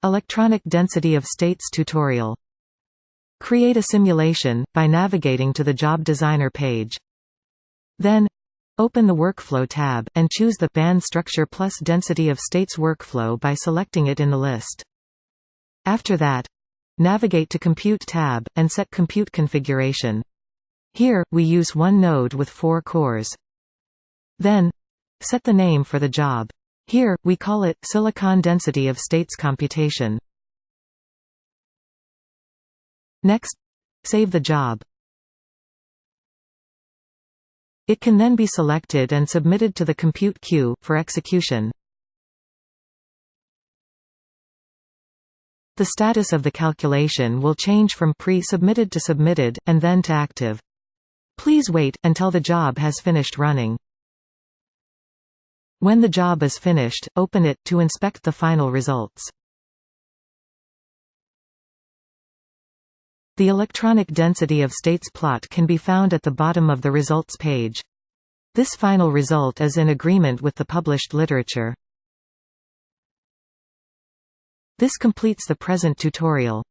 Electronic density of states tutorial. Create a simulation, by navigating to the Job Designer page. Then, open the Workflow tab, and choose the Band Structure plus Density of States workflow by selecting it in the list. After that, navigate to Compute tab, and set Compute Configuration. Here, we use one node with 4 cores. Then, set the name for the job. Here, we call it Silicon Density of States Computation. Next, save the job. It can then be selected and submitted to the compute queue, for execution. The status of the calculation will change from pre-submitted to submitted, and then to active. Please wait, until the job has finished running. When the job is finished, open it, to inspect the final results. The electronic density of states plot can be found at the bottom of the results page. This final result is in agreement with the published literature. This completes the present tutorial.